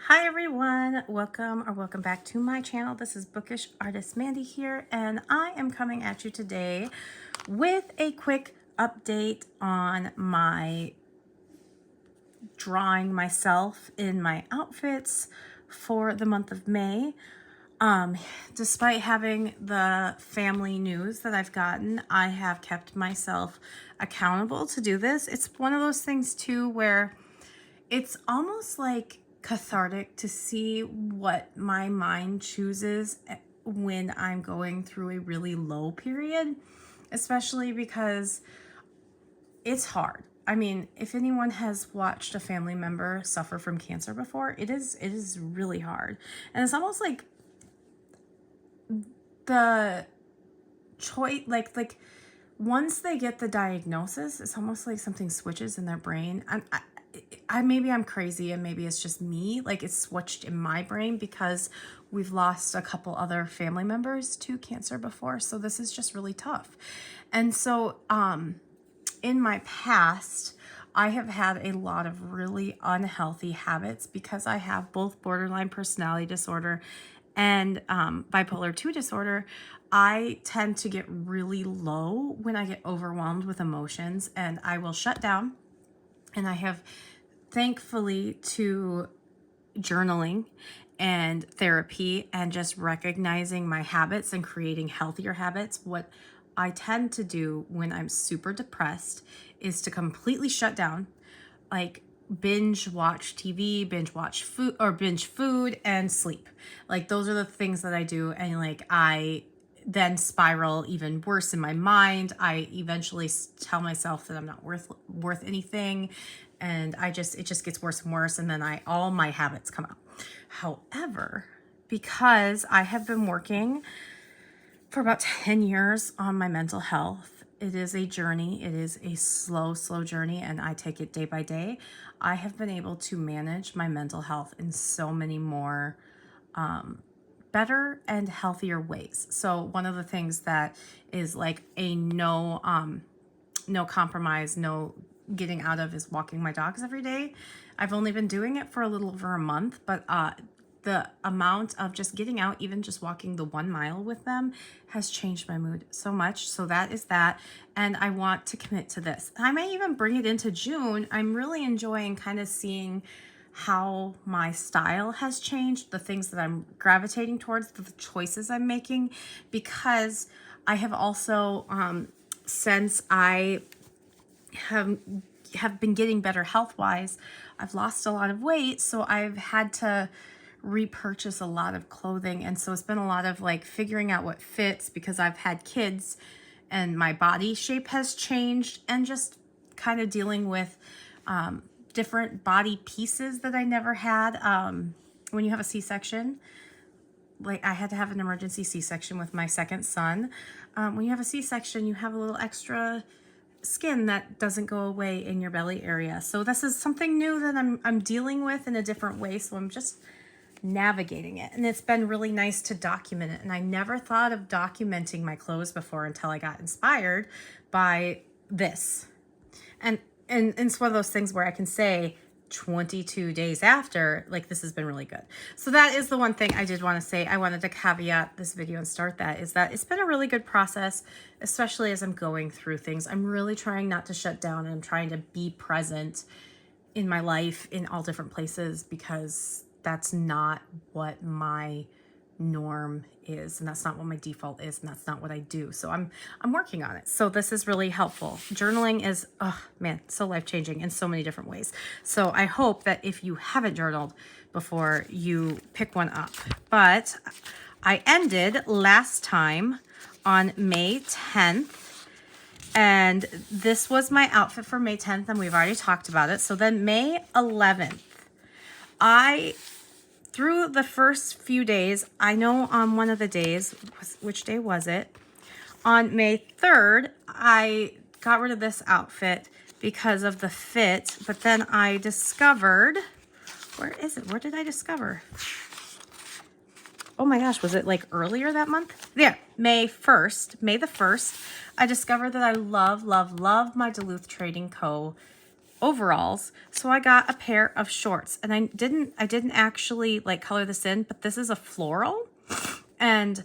Hi everyone, welcome back to my channel. This is Bookish Artist Mandy here, and I am coming at you today with a quick update on my drawing myself in my outfits for the month of May. Despite having the family news that I've gotten, I have kept myself accountable to do this. It's one of those things too where it's almost like cathartic to see what my mind chooses when I'm going through a really low period, especially because it's hard. I mean, if anyone has watched a family member suffer from cancer before, it is really hard. And it's almost like the choice, like once they get the diagnosis, it's almost like something switches in their brain. Maybe I'm crazy and maybe it's just me, like it's switched in my brain because we've lost a couple other family members to cancer before. So this is just really tough. And so in my past, I have had a lot of really unhealthy habits because I have both borderline personality disorder and bipolar 2 disorder. I tend to get really low when I get overwhelmed with emotions, and I will shut down. And I have, thankfully, to journaling and therapy and just recognizing my habits and creating healthier habits. What I tend to do when I'm super depressed is to completely shut down, like binge watch TV, binge food and sleep. Like those are the things that I do. And like I then spiral even worse in my mind. I eventually tell myself that I'm not worth anything, and it just gets worse and worse, and then all my habits come out. However, because I have been working for about 10 years on my mental health, it is a journey. It is a slow journey, and I take it day by day. I have been able to manage my mental health in so many more better and healthier ways. So one of the things that is like a no compromise, no getting out of is walking my dogs every day. I've only been doing it for a little over a month, but the amount of just getting out, even just walking the 1 mile with them, has changed my mood so much. So that is that. And I want to commit to this. I may even bring it into June. I'm really enjoying kind of seeing how my style has changed, the things that I'm gravitating towards, the choices I'm making, because I have also, since I have been getting better health-wise, I've lost a lot of weight, so I've had to repurchase a lot of clothing. And so it's been a lot of like figuring out what fits, because I've had kids and my body shape has changed, and just kind of dealing with different body pieces that I never had. When you have a C-section, like I had to have an emergency C-section with my second son. When you have a C-section, you have a little extra skin that doesn't go away in your belly area. So this is something new that I'm dealing with in a different way. So I'm just navigating it, and it's been really nice to document it. And I never thought of documenting my clothes before until I got inspired by this. And it's one of those things where I can say 22 days after, like, this has been really good. So that is the one thing I did want to say. I wanted to caveat this video and start that, is that it's been a really good process, especially as I'm going through things. I'm really trying not to shut down, and I'm trying to be present in my life in all different places, because that's not what my norm is, and that's not what my default is, and that's not what I do. So I'm working on it. So this is really helpful. Journaling is, oh man, so life-changing in so many different ways. So I hope that if you haven't journaled before, you pick one up. But I ended last time on May 10th, and this was my outfit for May 10th, and we've already talked about it. So then May 11th, through the first few days, I know on one of the days, which day was it? On May 3rd, I got rid of this outfit because of the fit, but then I discovered, where is it? Where did I discover? Oh my gosh, was it like earlier that month? There, May the 1st, I discovered that I love my Duluth Trading Co. overalls. So I got a pair of shorts, and I didn't actually like color this in, but this is a floral. And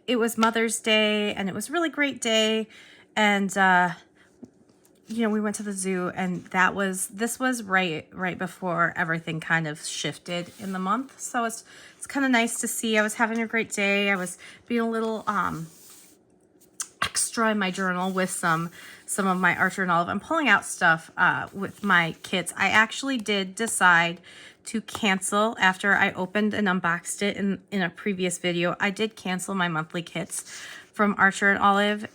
it was Mother's Day, and it was a really great day. And you know, we went to the zoo, and this was right before everything kind of shifted in the month. So it's kind of nice to see. I was having a great day. I was being a little extra in my journal with some of my Archer and Olive. I'm pulling out stuff with my kits. I actually did decide to cancel after I opened and unboxed it in a previous video. I did cancel my monthly kits from Archer and Olive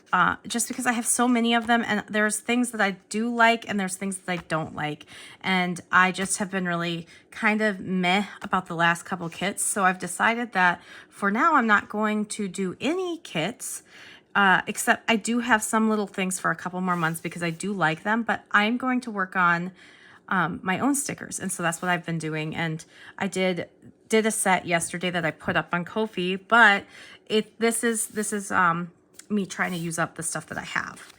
just because I have so many of them, and there's things that I do like and there's things that I don't like, and I just have been really kind of meh about the last couple kits. So I've decided that for now I'm not going to do any kits, except I do have some little things for a couple more months because I do like them, but I'm going to work on my own stickers. And so that's what I've been doing. And I did a set yesterday that I put up on KOFI, but this is me trying to use up the stuff that I have.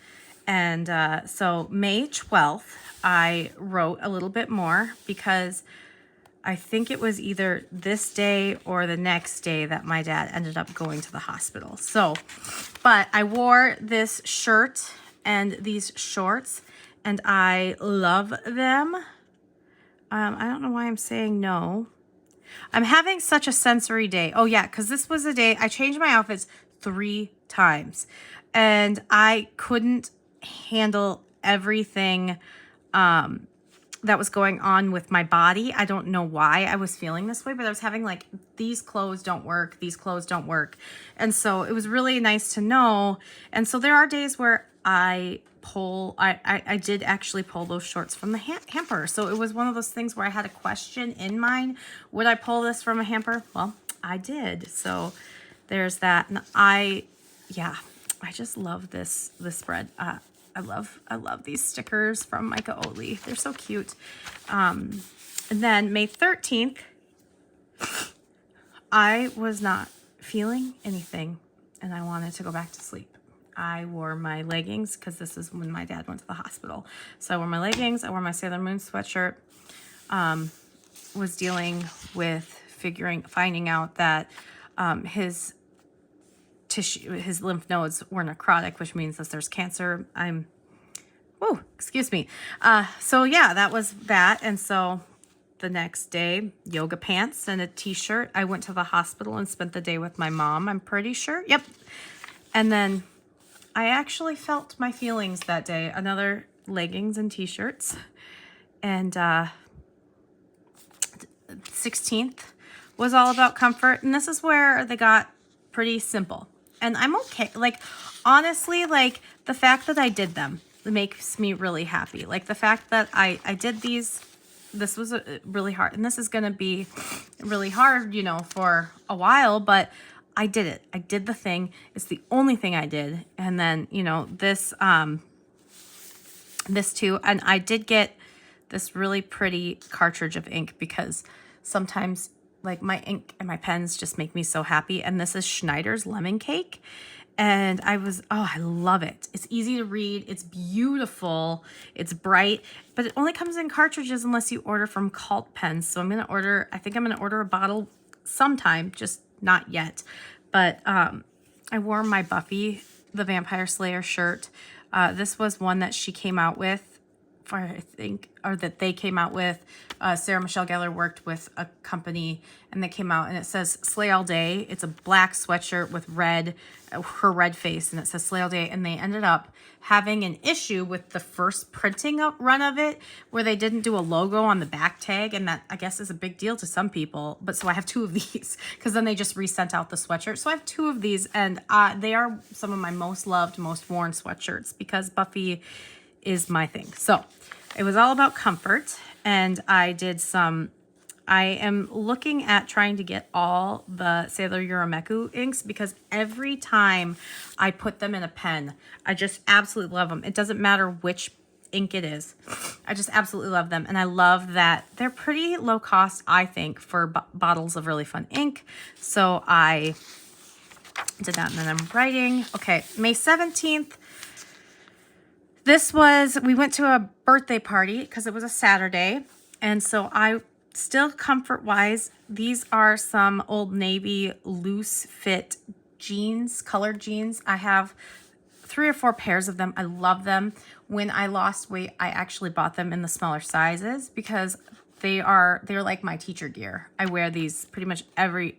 And so May 12th, I wrote a little bit more because I think it was either this day or the next day that my dad ended up going to the hospital. So, but I wore this shirt and these shorts, and I love them. I don't know why I'm saying no. I'm having such a sensory day. Oh yeah, because this was a day I changed my outfits 3 times, and I couldn't handle everything that was going on with my body. I don't know why I was feeling this way, but I was having like, these clothes don't work, these clothes don't work. And so it was really nice to know. And so there are days where I did actually pull those shorts from the hamper. So it was one of those things where I had a question in mind. Would I pull this from a hamper? Well, I did. So there's that. And I just love this spread. I love these stickers from Micah Oatley. They're so cute. And then May 13th, I was not feeling anything and I wanted to go back to sleep. I wore my leggings because this is when my dad went to the hospital. So I wore my leggings, I wore my Sailor Moon sweatshirt, was dealing with finding out that his lymph nodes were necrotic, which means that there's cancer. Excuse me. So yeah, that was that. And so the next day, yoga pants and a t-shirt. I went to the hospital and spent the day with my mom, I'm pretty sure. Yep. And then I actually felt my feelings that day. Another leggings and t-shirts. And 16th was all about comfort. And this is where they got pretty simple. And I'm okay. Like, honestly, like the fact that I did them makes me really happy. Like the fact that I did these, this was really hard. And this is going to be really hard, you know, for a while, but I did it. I did the thing. It's the only thing I did. And then, you know, this too. And I did get this really pretty cartridge of ink because sometimes like my ink and my pens just make me so happy. And this is Schneider's Lemon Cake. And I love it. It's easy to read. It's beautiful. It's bright, but it only comes in cartridges unless you order from Cult Pens. So I think I'm going to order a bottle sometime, just not yet. But I wore my Buffy the Vampire Slayer shirt. This was one that she came out with, that they came out with. Sarah Michelle Gellar worked with a company and they came out, and it says Slay All Day. It's a black sweatshirt with her red face, and it says Slay All Day. And they ended up having an issue with the first printing run of it where they didn't do a logo on the back tag, and that I guess is a big deal to some people. But so I have 2 of these because then they just resent out the sweatshirt. So I have 2 of these, and they are some of my most loved, most worn sweatshirts because Buffy is my thing. So it was all about comfort, and I am looking at trying to get all the Sailor Yurameku inks because every time I put them in a pen, I just absolutely love them. It doesn't matter which ink it is. I just absolutely love them. And I love that they're pretty low cost, I think, for bottles of really fun ink. So I did that, and then I'm writing. Okay, May 17th. we went to a birthday party because it was a Saturday. And so I still comfort wise, these are some Old Navy loose fit jeans, colored jeans. I have 3 or 4 pairs of them. I love them. When I lost weight, I actually bought them in the smaller sizes because they're like my teacher gear. I wear these pretty much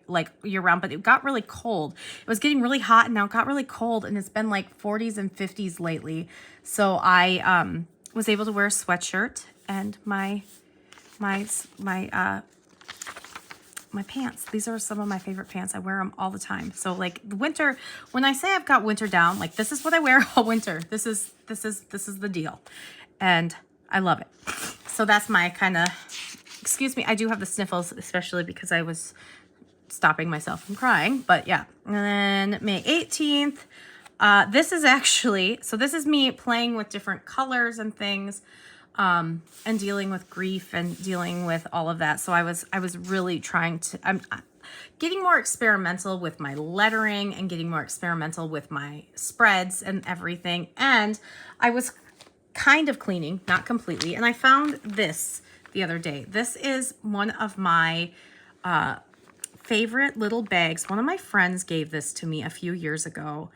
like year round, but it got really cold. It was getting really hot and now it got really cold and it's been like 40s and 50s lately. So I was able to wear a sweatshirt and my pants. These are some of my favorite pants. I wear them all the time. So like the winter, when I say I've got winter down, like this is what I wear all winter. This is the deal. And I love it. So that's my kind of, excuse me, I do have the sniffles, especially because I was stopping myself from crying. But yeah. And then May 18th, this is actually, so this is me playing with different colors and things. And dealing with grief and dealing with all of that. So I was really trying to, I'm getting more experimental with my lettering and getting more experimental with my spreads and everything. And I was kind of cleaning, not completely. And I found this the other day. This is one of my favorite little bags. One of my friends gave this to me a few years ago.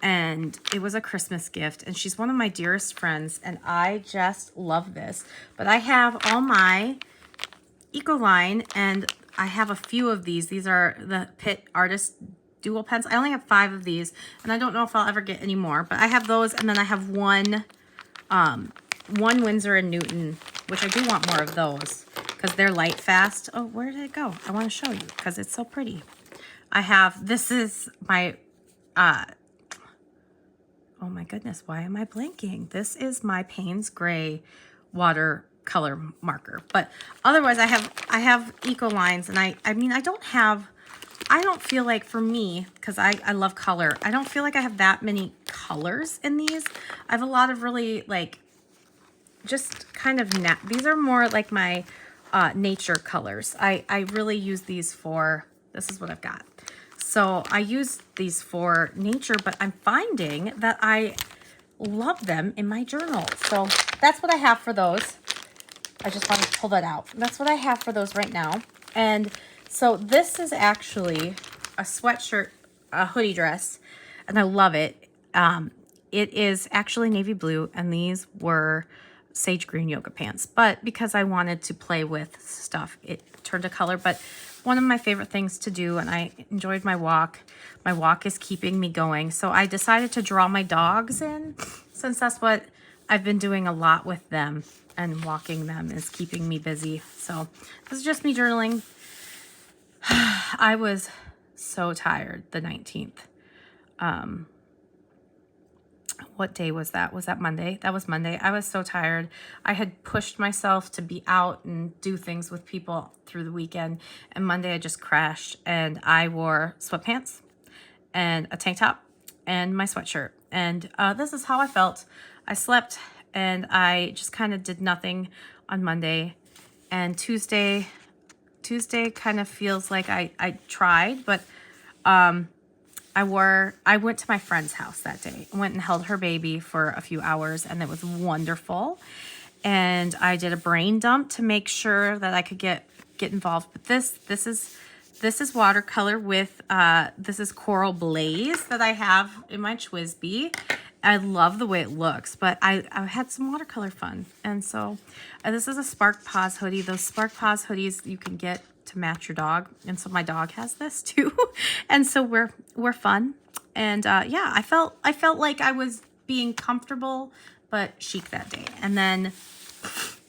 And it was a Christmas gift, and she's one of my dearest friends, and I just love this. But I have all my Ecoline, and I have a few of these. These are the Pitt Artist Dual Pens. I only have 5 of these, and I don't know if I'll ever get any more, but I have those, and then I have one Winsor & Newton, which I do want more of those, because they're light fast. Oh, where did it go? I want to show you, because it's so pretty. This is my... oh my goodness, why am I blanking? This is my Payne's Gray watercolor marker. But otherwise I have Ecolines, and I mean, I don't feel like, for me, because I love color, I don't feel like I have that many colors in these. I have a lot of really like, just kind of, these are more like my nature colors. I really use these for, this is what I've got. So I use these for nature, but I'm finding that I love them in my journal. So that's what I have for those. I just wanted to pull that out. That's what I have for those right now. And so this is actually a sweatshirt, a hoodie dress, and I love it. It is actually navy blue, and these were sage green yoga pants. But because I wanted to play with stuff, it turned a color. But one of my favorite things to do, and I enjoyed my walk. My walk is keeping me going. So I decided to draw my dogs in, since that's what I've been doing a lot with them, and walking them is keeping me busy. So this is just me journaling. I was so tired the 19th. What day was that? Was that Monday? That was Monday. I was so tired. I had pushed myself to be out and do things with people through the weekend. And Monday I just crashed, and I wore sweatpants and a tank top and my sweatshirt. And this is how I felt. I slept, and I just kind of did nothing on Monday. And Tuesday kind of feels like I tried, but I went to my friend's house that day. I went and held her baby for a few hours, and it was wonderful. And I did a brain dump to make sure that I could get involved. But this is watercolor with this is Coral Blaze that I have in my Twisby. I love the way it looks, but I had some watercolor fun. And so this is a Spark Paws hoodie. Those Spark Paws hoodies you can get to match your dog, and so my dog has this too. And so we're fun. And yeah, I felt like I was being comfortable but chic that day. And then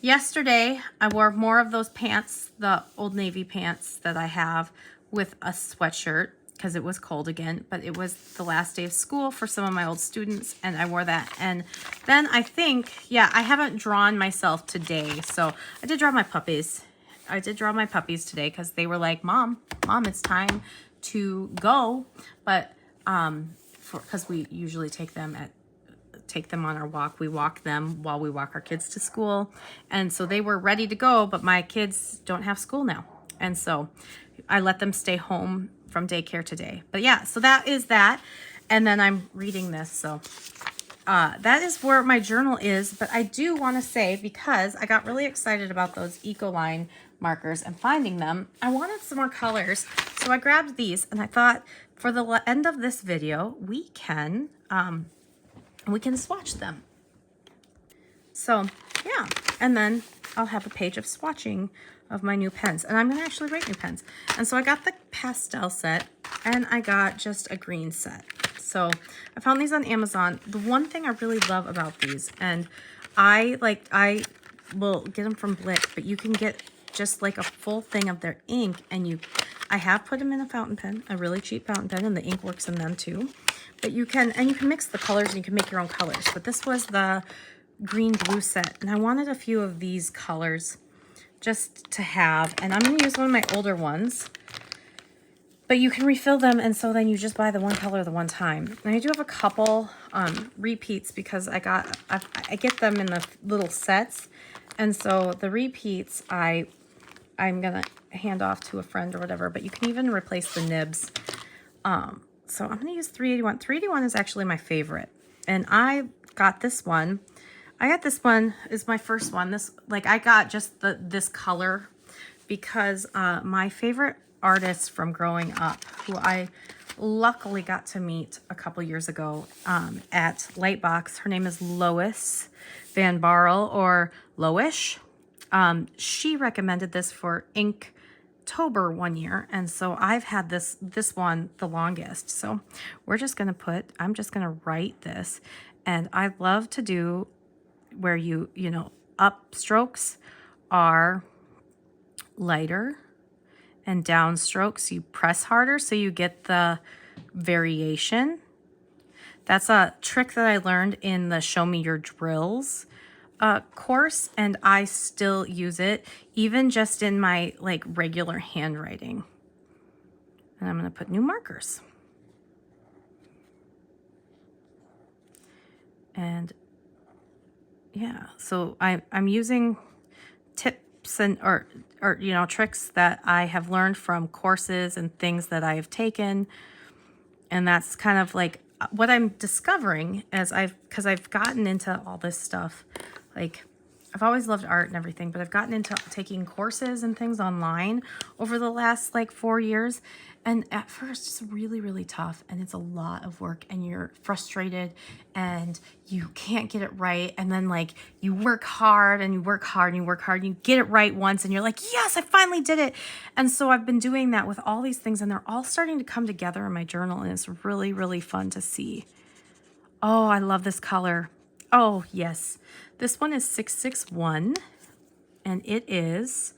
yesterday I wore more of those pants, the Old Navy pants that I have, with a sweatshirt because it was cold again, but it was the last day of school for some of my old students, and I wore that. And then I think, yeah, I haven't drawn myself today. So I did draw my puppies. I did draw my puppies today because they were like, Mom, it's time to go. But because we usually take them on our walk. We walk them while we walk our kids to school. And so they were ready to go, but my kids don't have school now. And so I let them stay home from daycare today. But yeah, so that is that. And then I'm reading this. So that is where my journal is. But I do want to say, because I got really excited about those Ecoline markers and finding them, I wanted some more colors. So I grabbed these, and I thought for the end of this video, we can swatch them. So yeah, and then I'll have a page of swatching of my new pens, and I'm gonna actually write new pens. And so I got the pastel set, and I got just a green set. So I found these on Amazon. The one thing I really love about these, and I will get them from Blick, but you can get just like a full thing of their ink, and I have put them in a fountain pen, a really cheap fountain pen, and the ink works in them too. But you can mix the colors, and you can make your own colors. But this was the green blue set, and I wanted a few of these colors just to have, and I'm going to use one of my older ones, but you can refill them, and so then you just buy the one color the one time. And I do have a couple repeats, because I get them in the little sets, and so the repeats I'm gonna hand off to a friend or whatever, but you can even replace the nibs. So I'm gonna use 381. 381 is actually my favorite, and I got this one. This one is my first one. I got just this color because my favorite artist from growing up, who I luckily got to meet a couple years ago at Lightbox, her name is Lois Van Barl, or Loish. She recommended this for Inktober one year, and so I've had this one the longest. So I'm just gonna write this, and I love to do where you up strokes are lighter and down strokes you press harder, so you get the variation. That's a trick that I learned in the Show Me Your Drills course, and I still use it even just in my regular handwriting. And I'm going to put new markers. And yeah, so I'm using tips and or tricks that I have learned from courses and things that I have taken, and that's kind of like what I'm discovering as because I've gotten into all this stuff. I've always loved art and everything, but I've gotten into taking courses and things online over the last 4 years. And at first it's really, really tough, and it's a lot of work, and you're frustrated and you can't get it right. And then you work hard and you work hard and you work hard and you get it right once, and you're like, yes, I finally did it. And so I've been doing that with all these things, and they're all starting to come together in my journal, and it's really, really fun to see. Oh, I love this color. Oh, yes. This one is 661, and it is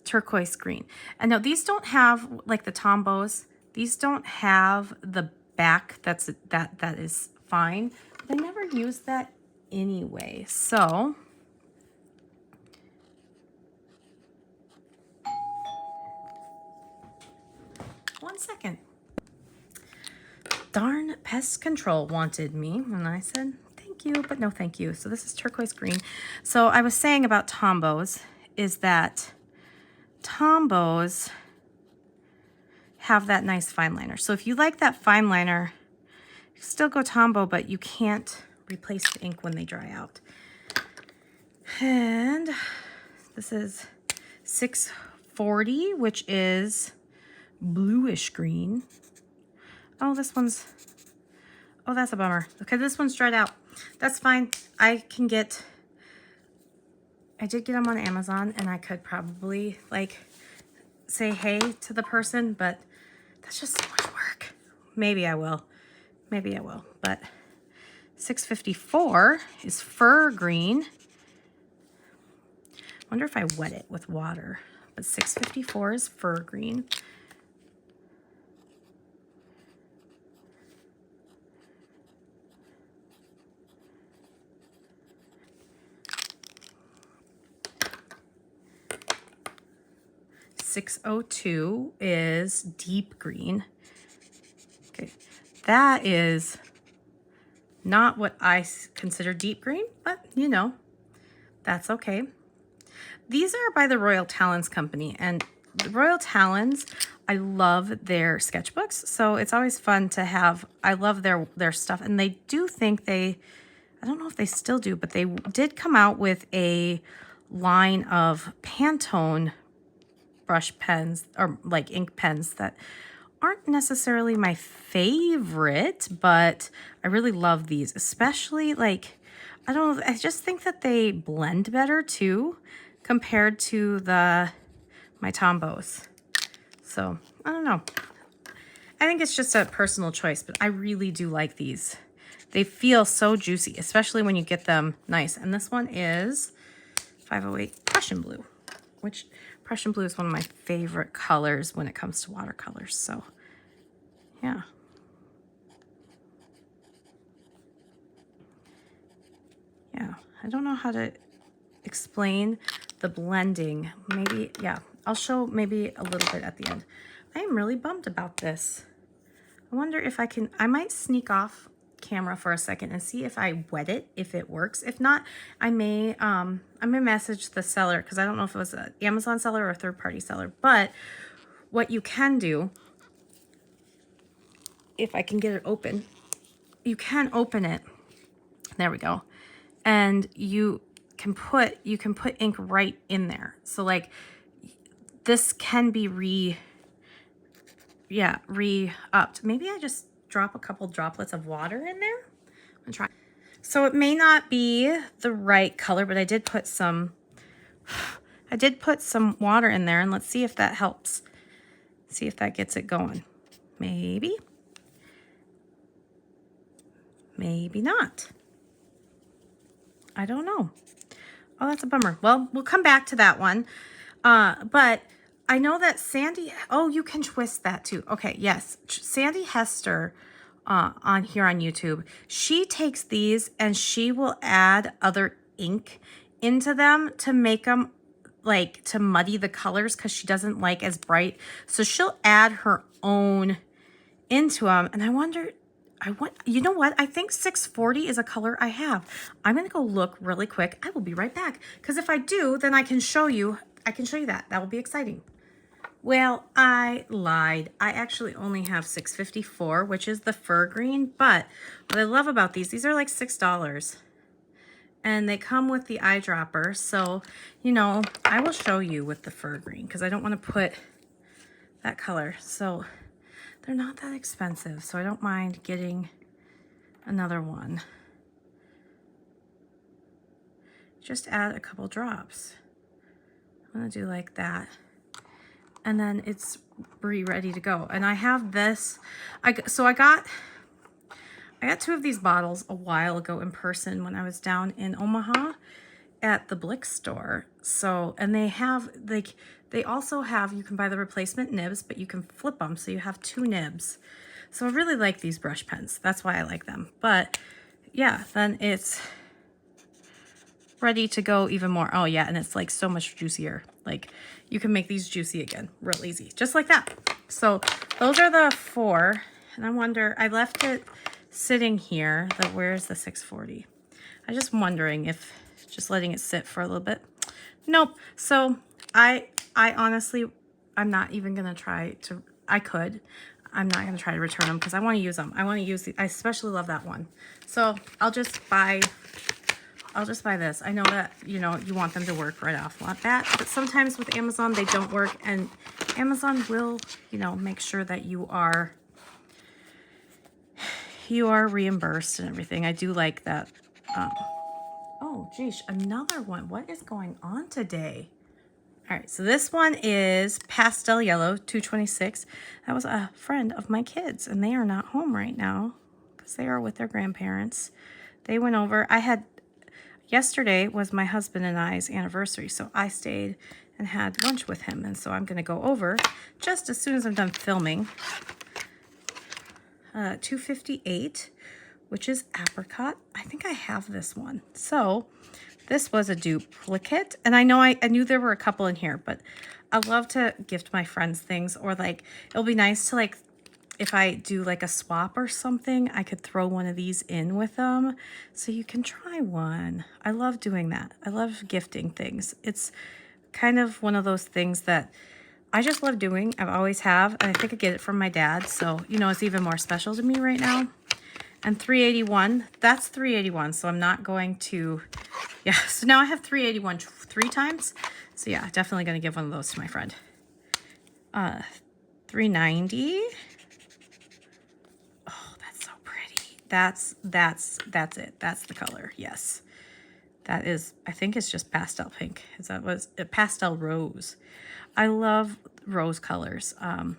turquoise green. And now these don't have the Tombows. These don't have the back that is fine. But I never use that anyway. So one second. Darn pest control wanted me, and I said thank you, but no thank you. So this is turquoise green. So I was saying about Tombows is that Tombows have that nice fine liner. So if you like that fine liner, you still go Tombow, but you can't replace the ink when they dry out. And this is 640, which is bluish green. Oh, that's a bummer. Okay, this one's dried out. That's fine. I did get them on Amazon, and I could probably say hey to the person, but that's just so much work. Maybe I will, but 654 is fir green. Wonder if I wet it with water, but 654 is fir green. .602 is deep green. Okay, that is not what I consider deep green, but that's okay. These are by the Royal Talents Company, and the Royal Talons, I love their sketchbooks, so it's always fun to have. I love their stuff, and they do think they, I don't know if they still do, but they did come out with a line of Pantone brush pens, or like ink pens, that aren't necessarily my favorite, but I really love these, especially like, I don't know, I just think that they blend better too compared to my Tombows. So I don't know. I think it's just a personal choice, but I really do like these. They feel so juicy, especially when you get them nice. And this one is 508 Prussian Blue, which Prussian Blue is one of my favorite colors when it comes to watercolors. So yeah. Yeah, I don't know how to explain the blending. Maybe, yeah, I'll show maybe a little bit at the end. I am really bummed about this. I wonder if I might sneak off camera for a second and see if I wet it, if it works. If not, I may message the seller, because I don't know if it was an Amazon seller or a third-party seller. But what you can do, if I can get it open, you can open it. There we go. And you can put ink right in there. So like this can be re-upped. Maybe I just drop a couple droplets of water in there and try. So it may not be the right color, but I did put some water in there, and let's see if that helps. See if that gets it going. Maybe. Maybe not. I don't know. Oh, that's a bummer. Well, we'll come back to that one. But I know that Sandy, oh, you can twist that too. Okay, yes. Sandy Hester on here on YouTube, she takes these and she will add other ink into them to make them like to muddy the colors, because she doesn't like as bright. So she'll add her own into them. And I wonder, you know what? I think 640 is a color I have. I'm going to go look really quick. I will be right back. Because if I do, then I can show you that. That will be exciting. Well, I lied. I actually only have 654, which is the fur green. But what I love about these are like $6. And they come with the eyedropper. So, you know, I will show you with the fur green, because I don't want to put that color. So they're not that expensive, so I don't mind getting another one. Just add a couple drops. I'm gonna do like that. And then it's ready to go. And I have this, I got 2 of these bottles a while ago in person when I was down in Omaha at the Blick store. So, and they have, like, they also have, you can buy the replacement nibs, but you can flip them, so you have 2 nibs. So I really like these brush pens. That's why I like them. But yeah, then it's ready to go even more. Oh yeah, and it's like so much juicier. Like you can make these juicy again real easy, just like that. So those are the 4. And I wonder, I left it sitting here. Where's the 640? I'm just wondering if just letting it sit for a little bit. Nope. So I honestly, I'm not even going to try to, I'm not going to try to return them, because I want to use them. I want to use I especially love that one. So I'll just buy this. I know that, you know, you want them to work right off like that, but sometimes with Amazon, they don't work, and Amazon will, you know, make sure that you are reimbursed and everything. I do like that. Oh, geez, another one. What is going on today? All right, so this one is Pastel Yellow 226. That was a friend of my kids, and they are not home right now because they are with their grandparents. They went over. Yesterday was my husband and I's anniversary, so I stayed and had lunch with him, and so I'm going to go over just as soon as I'm done filming. 258, which is apricot. I think I have this one. So this was a duplicate, and I knew there were a couple in here, but I love to gift my friends things, or like it'll be nice to, like, if I do like a swap or something, I could throw one of these in with them so you can try one. I love doing that. I love gifting things. It's kind of one of those things that I just love doing. I always have, and I think I get it from my dad, so you know it's even more special to me right now. And 381, that's 381, so I'm not going to, yeah, so now I have 381 3 times. So yeah, definitely going to give one of those to my friend. 390. Oh, that's so pretty. That's it. That's the color. Yes. That is, I think it's just pastel pink. Is that was a pastel rose. I love rose colors. Like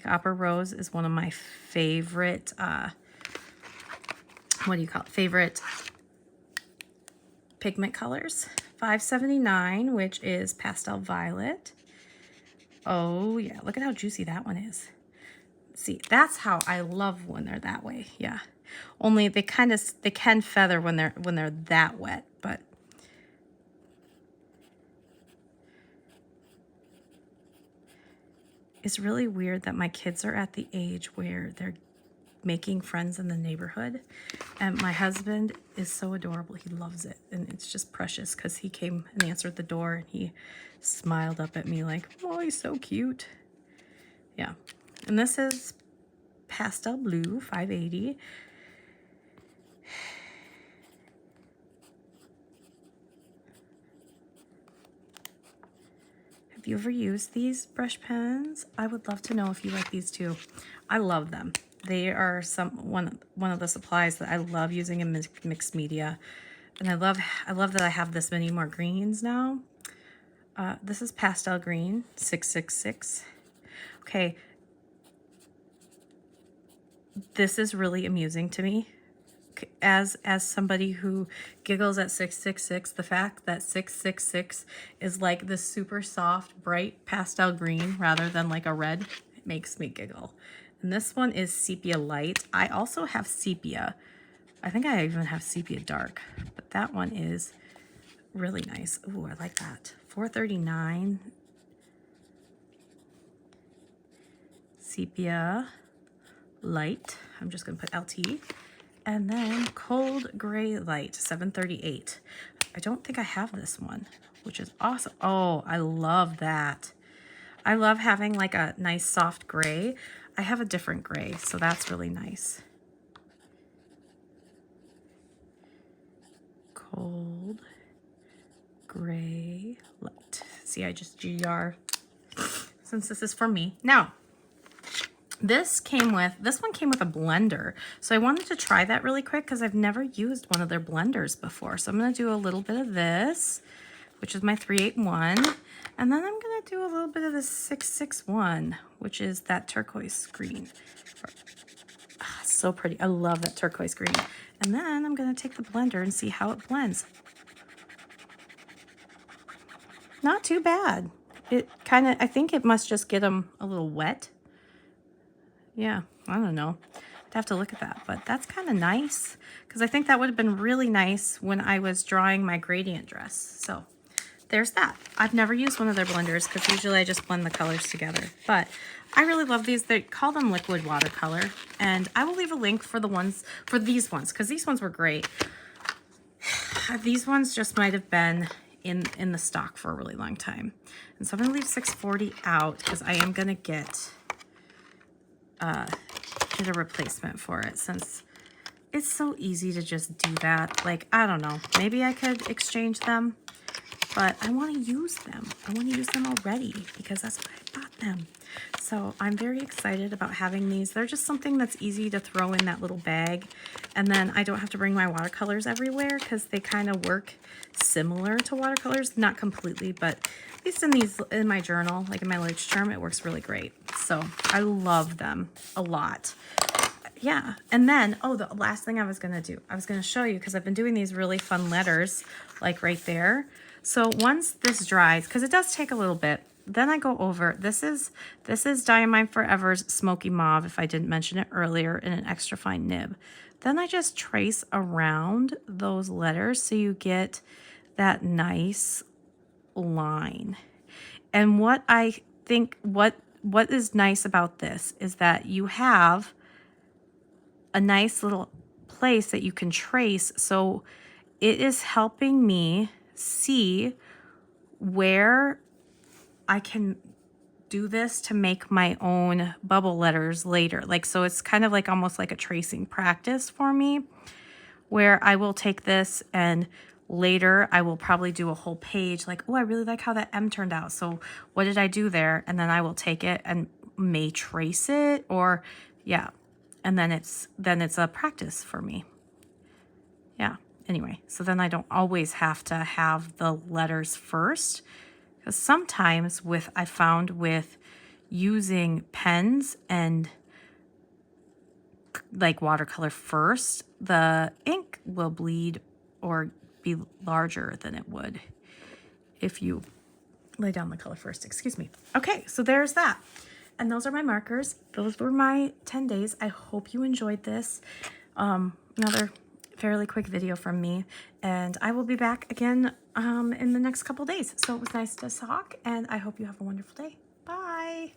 opera rose is one of my favorite, what do you call it? Favorite pigment colors. 579, which is pastel violet. Oh yeah, look at how juicy that one is. See, that's how I love when they're that way. Yeah. Only they can feather when they're that wet, but it's really weird that my kids are at the age where they're making friends in the neighborhood, and my husband is so adorable. He loves it, and it's just precious because he came and answered the door and he smiled up at me like, oh, he's so cute. Yeah. And this is pastel blue, 580. Have you ever used these brush pens? I would love to know if you like these too. I love them. They are one of the supplies that I love using in mixed media. And I love that I have this many more greens now. This is pastel green, 666. Okay. This is really amusing to me. As somebody who giggles at 666, the fact that 666 is like this super soft, bright pastel green rather than like a red, it makes me giggle. And this one is sepia light. I also have sepia. I think I even have sepia dark, but that one is really nice. Ooh, I like that. 439. Sepia light. I'm just gonna put LT. And then cold gray light, 738. I don't think I have this one, which is awesome. Oh, I love that. I love having like a nice soft gray. I have a different gray, so that's really nice. Cold gray light. See, I just GR since this is for me. Now, this one came with a blender. So I wanted to try that really quick because I've never used one of their blenders before. So I'm going to do a little bit of this, which is my 381. And then I'm going to do a little bit of the 661, which is that turquoise green. So pretty. I love that turquoise green. And then I'm going to take the blender and see how it blends. Not too bad. It kind of, I think it must just get them a little wet. Yeah, I don't know. I'd have to look at that, but that's kind of nice because I think that would have been really nice when I was drawing my gradient dress. So there's that. I've never used one of their blenders because usually I just blend the colors together, but I really love these. They call them liquid watercolor, and I will leave a link for these ones because these ones were great. These ones just might have been in the stock for a really long time. And so I'm going to leave 640 out because I am going to get a replacement for it since it's so easy to just do that. Like, I don't know, maybe I could exchange them, but I want to use them. I want to use them already because that's why I bought them. So I'm very excited about having these. They're just something that's easy to throw in that little bag, and then I don't have to bring my watercolors everywhere because they kind of work similar to watercolors, not completely, but at least in my journal, like in my literature, it works really great. So I love them a lot. Yeah. And then, oh, the last thing I was going to do, I was going to show you because I've been doing these really fun letters like right there. So once this dries, because it does take a little bit, then I go over, this is Diamine Forever's Smoky Mauve, if I didn't mention it earlier, in an extra fine nib. Then I just trace around those letters so you get that nice line. And what I think, what is nice about this is that you have a nice little place that you can trace. So it is helping me see where I can do this to make my own bubble letters later. Like, so it's kind of like almost like a tracing practice for me, where I will take this and later I will probably do a whole page like, oh, I really like how that M turned out. So what did I do there? And then I will take it and may trace it, or yeah. And then it's a practice for me. Yeah. Anyway, so then I don't always have to have the letters first, because sometimes I found with using pens and like watercolor first, the ink will bleed or be larger than it would if you lay down the color first. Excuse me. Okay, so there's that. And those are my markers. Those were my 10 days. I hope you enjoyed this. Another fairly quick video from me, and I will be back again in the next couple days. So it was nice to talk, and I hope you have a wonderful day. Bye.